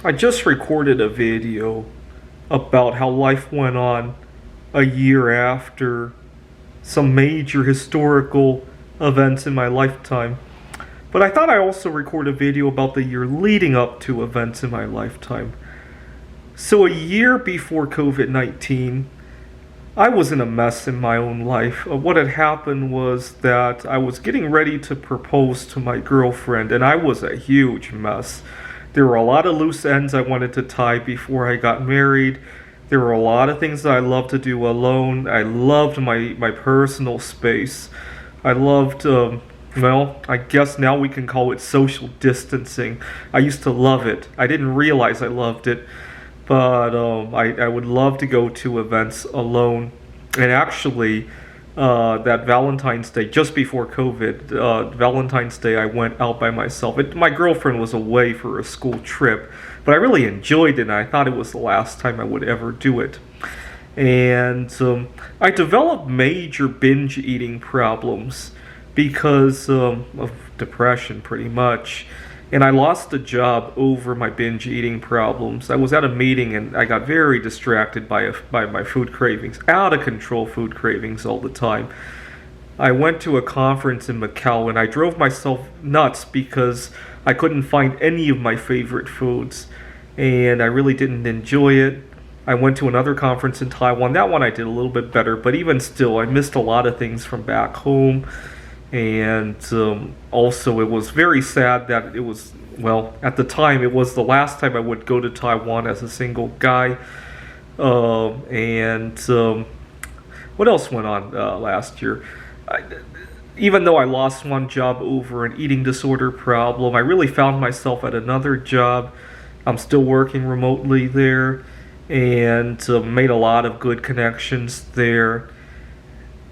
I just recorded a video about how life went on a year after some major historical events in my lifetime. But I thought I'd also record a video about the year leading up to events in my lifetime. So a year before COVID-19, I was in a mess in my own life. What had happened was that I was getting ready to propose to my girlfriend, and I was a huge mess. There were a lot of loose ends I wanted to tie before I got married. There were a lot of things that I loved to do alone. I loved my personal space. I loved, I guess now we can call it social distancing. I used to love it. I didn't realize I loved it. But I would love to go to events alone. And actually, that Valentine's Day, just before COVID, Valentine's Day, I went out by myself. My girlfriend was away for a school trip, but I really enjoyed it, and I thought it was the last time I would ever do it. And I developed major binge eating problems because of depression, pretty much. And I lost the job over my binge eating problems. I was at a meeting and I got very distracted by my food cravings, out of control food cravings all the time. I went to a conference in Macau and I drove myself nuts because I couldn't find any of my favorite foods and I really didn't enjoy it. I went to another conference in Taiwan. That one I did a little bit better, but even still, I missed a lot of things from back home. And also it was very sad that it was, at the time, it was the last time I would go to Taiwan as a single guy. What else went on last year? Even though I lost one job over an eating disorder problem, I really found myself at another job. I'm still working remotely there and made a lot of good connections there.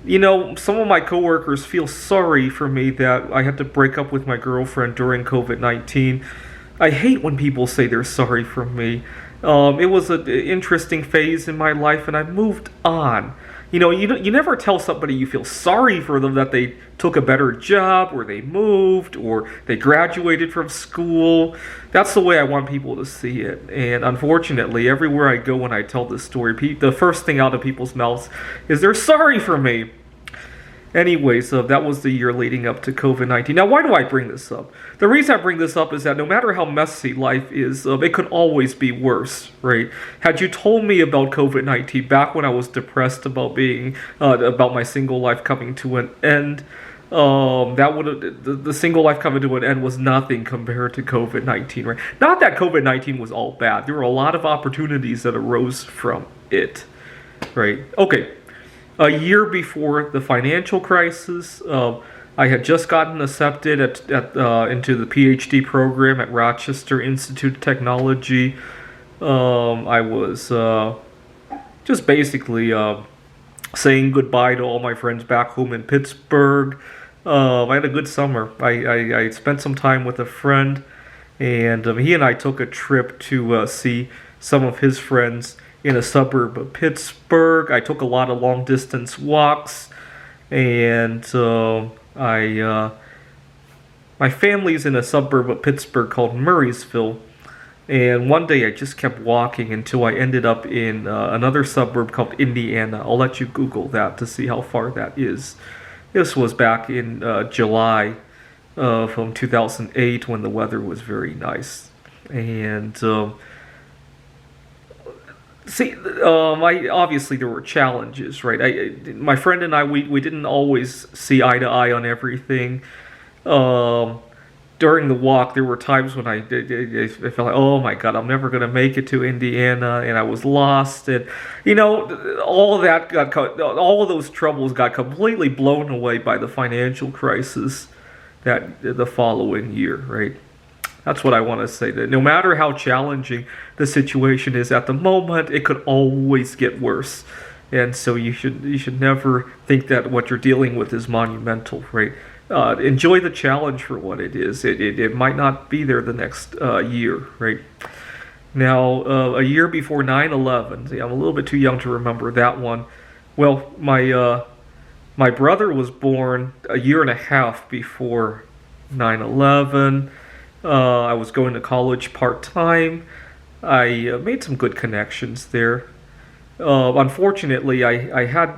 You know, some of my coworkers feel sorry for me that I had to break up with my girlfriend during COVID-19. I hate when people say they're sorry for me. It was an interesting phase in my life, and I moved on. You know, you never tell somebody you feel sorry for them that they took a better job, or they moved, or they graduated from school. That's the way I want people to see it. And unfortunately, everywhere I go when I tell this story, the first thing out of people's mouths is they're sorry for me. Anyways, that was the year leading up to COVID-19. Now, why do I bring this up? The reason I bring this up is that no matter how messy life is, it could always be worse, right? Had you told me about COVID-19 back when I was depressed about about my single life coming to an end, that would the single life coming to an end was nothing compared to COVID-19, right? Not that COVID-19 was all bad. There were a lot of opportunities that arose from it, right? Okay. A year before the financial crisis, I had just gotten accepted into the PhD program at Rochester Institute of Technology. I was just basically saying goodbye to all my friends back home in Pittsburgh. I had a good summer. I spent some time with a friend, and he and I took a trip to see some of his friends in a suburb of Pittsburgh. I took a lot of long distance walks, and my family's in a suburb of Pittsburgh called Murraysville. And one day I just kept walking until I ended up in another suburb called Indiana. I'll let you Google that to see how far that is. This was back in July from 2008 when the weather was very nice. And obviously there were challenges, right? My friend and I, we didn't always see eye to eye on everything. During the walk, there were times when I felt like, oh my God, I'm never going to make it to Indiana, and I was lost, and all of those troubles got completely blown away by the financial crisis the following year, right? That's what I want to say, that no matter how challenging the situation is at the moment, it could always get worse. And so you should never think that what you're dealing with is monumental, right? Enjoy the challenge for what it is. It might not be there the next year, right? Now, a year before 9/11, I'm a little bit too young to remember that one. Well, my brother was born a year and a half before 9/11. I was going to college part-time. I made some good connections there. Unfortunately, I had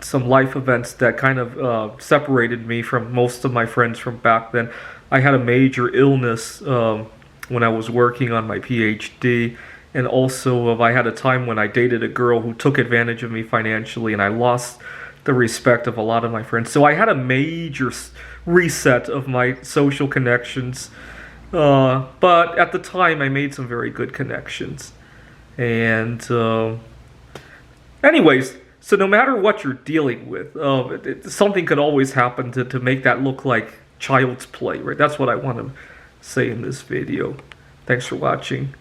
some life events that kind of separated me from most of my friends from back then. I had a major illness when I was working on my PhD, and also I had a time when I dated a girl who took advantage of me financially, and I lost the respect of a lot of my friends. So I had a major reset of my social connections. But at the time, I made some very good connections. And, anyways, so no matter what you're dealing with, something could always happen to make that look like child's play, right? That's what I want to say in this video. Thanks for watching.